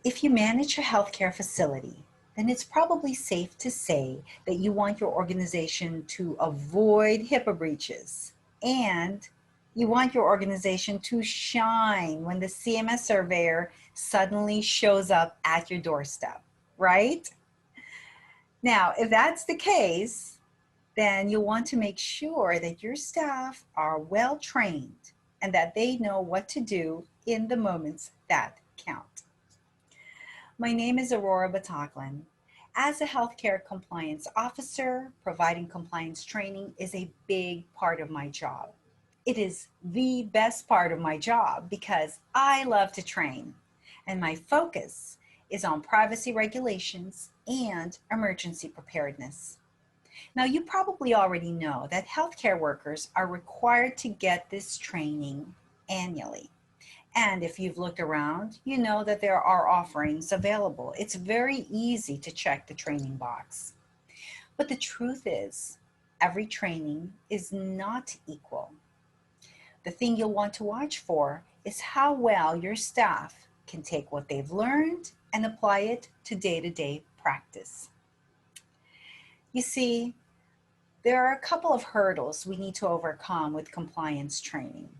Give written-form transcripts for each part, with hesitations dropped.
If you manage a healthcare facility, then it's probably safe to say that you want your organization to avoid HIPAA breaches and you want your organization to shine when the CMS surveyor suddenly shows up at your doorstep, right? Now, if that's the case, then you'll want to make sure that your staff are well trained and that they know what to do in the moments that count. My name is Aurora Bataclan. As a healthcare compliance officer, providing compliance training is a big part of my job. It is the best part of my job because I love to train, and my focus is on privacy regulations and emergency preparedness. Now, you probably already know that healthcare workers are required to get this training annually. And if you've looked around, you know that there are offerings available. It's very easy to check the training box. But the truth is, every training is not equal. The thing you'll want to watch for is how well your staff can take what they've learned and apply it to day-to-day practice. You see, there are a couple of hurdles we need to overcome with compliance training.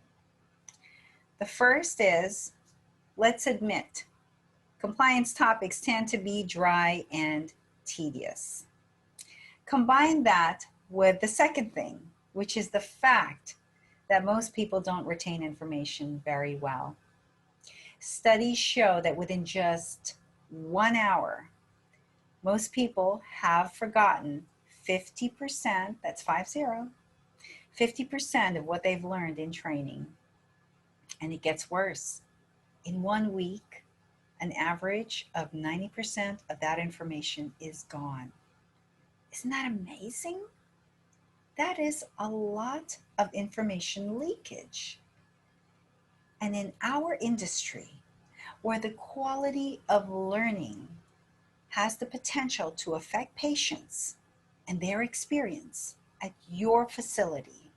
The first is, let's admit, compliance topics tend to be dry and tedious. Combine that with the second thing, which is the fact that most people don't retain information very well. Studies show that within just 1 hour, most people have forgotten 50%, that's 50% of what they've learned in training. And it gets worse. In 1 week, an average of 90% of that information is gone. Isn't that amazing? That is a lot of information leakage. And in our industry, where the quality of learning has the potential to affect patients and their experience at your facility,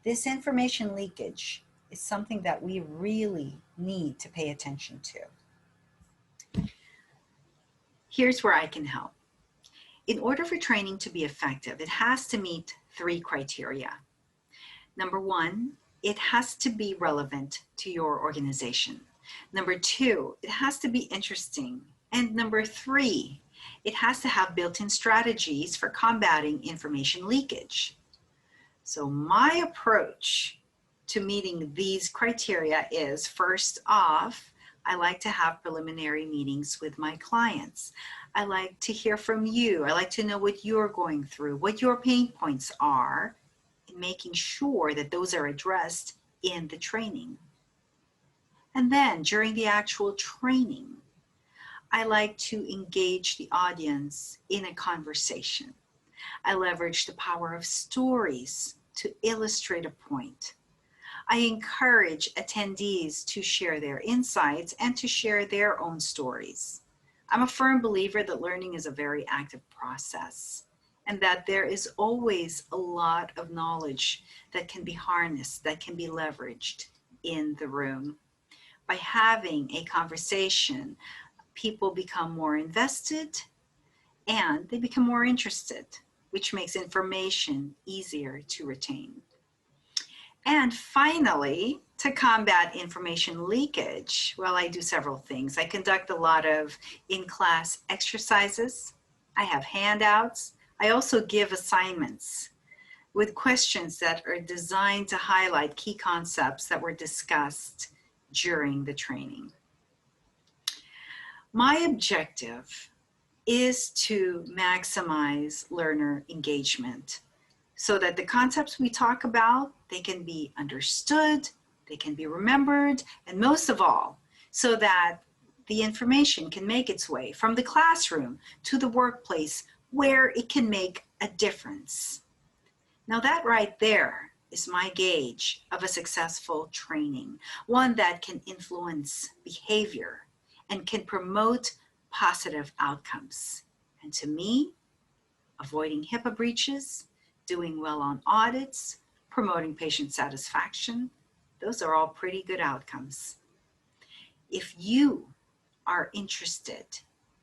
this information leakage is something that we really need to pay attention to. Here's where I can help. In order for training to be effective, it has to meet 3 criteria. Number 1, it has to be relevant to your organization. Number 2, it has to be interesting. And number 3, it has to have built-in strategies for combating information leakage. So my approach to meeting these criteria is, first off, I like to have preliminary meetings with my clients. I like to hear from you. I like to know what you're going through, what your pain points are, and making sure that those are addressed in the training. And then during the actual training, I like to engage the audience in a conversation. I leverage the power of stories to illustrate a point. I encourage attendees to share their insights and to share their own stories. I'm a firm believer that learning is a very active process and that there is always a lot of knowledge that can be harnessed, that can be leveraged in the room. By having a conversation, people become more invested and they become more interested, which makes information easier to retain. And finally, to combat information leakage, well, I do several things. I conduct a lot of in-class exercises. I have handouts. I also give assignments with questions that are designed to highlight key concepts that were discussed during the training. My objective is to maximize learner engagement so that the concepts we talk about, they can be understood, they can be remembered, and most of all, so that the information can make its way from the classroom to the workplace where it can make a difference. Now that right there is my gauge of a successful training, one that can influence behavior and can promote positive outcomes. And to me, avoiding HIPAA breaches, doing well on audits, promoting patient satisfaction, those are all pretty good outcomes. If you are interested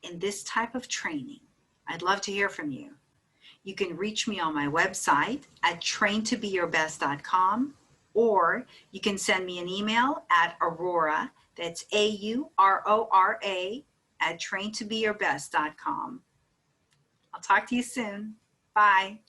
in this type of training, I'd love to hear from you. You can reach me on my website at traintobeyourbest.com, or you can send me an email at Aurora, that's AURORA, at traintobeyourbest.com. I'll talk to you soon. Bye.